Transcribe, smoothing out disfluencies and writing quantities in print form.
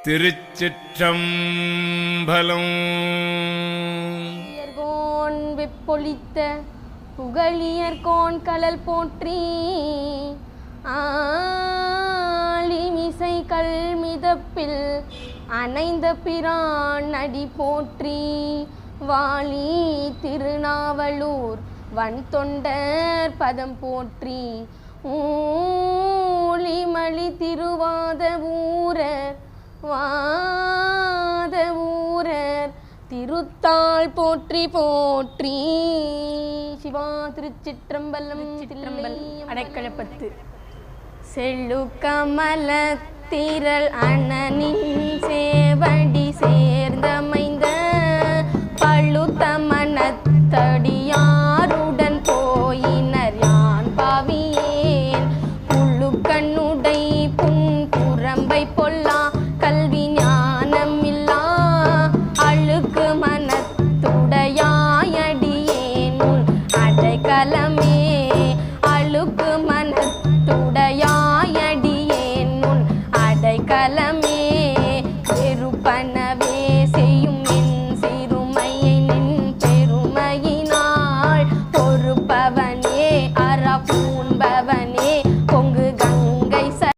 திருச்சிற்றம்பலம். வெப்பொழித்த புகழியர்கோன் கலல் போற்றி ஆலிமிசை கல்மிதப்பில் அணைந்த பிரான் அடி போற்றி வாலி திருநாவலூர் வன் தொண்டர் பதம் போற்றி ஊழிமலி திருவாத ஊரர் வாத ஊரர் திருத்தாள் போற்றி போற்றி. சிவா திருச்சிற்றம்பலம். அடைக்கலப்பத்து. செல்லு கமல திரள் அண்ணனின் சேவடி சே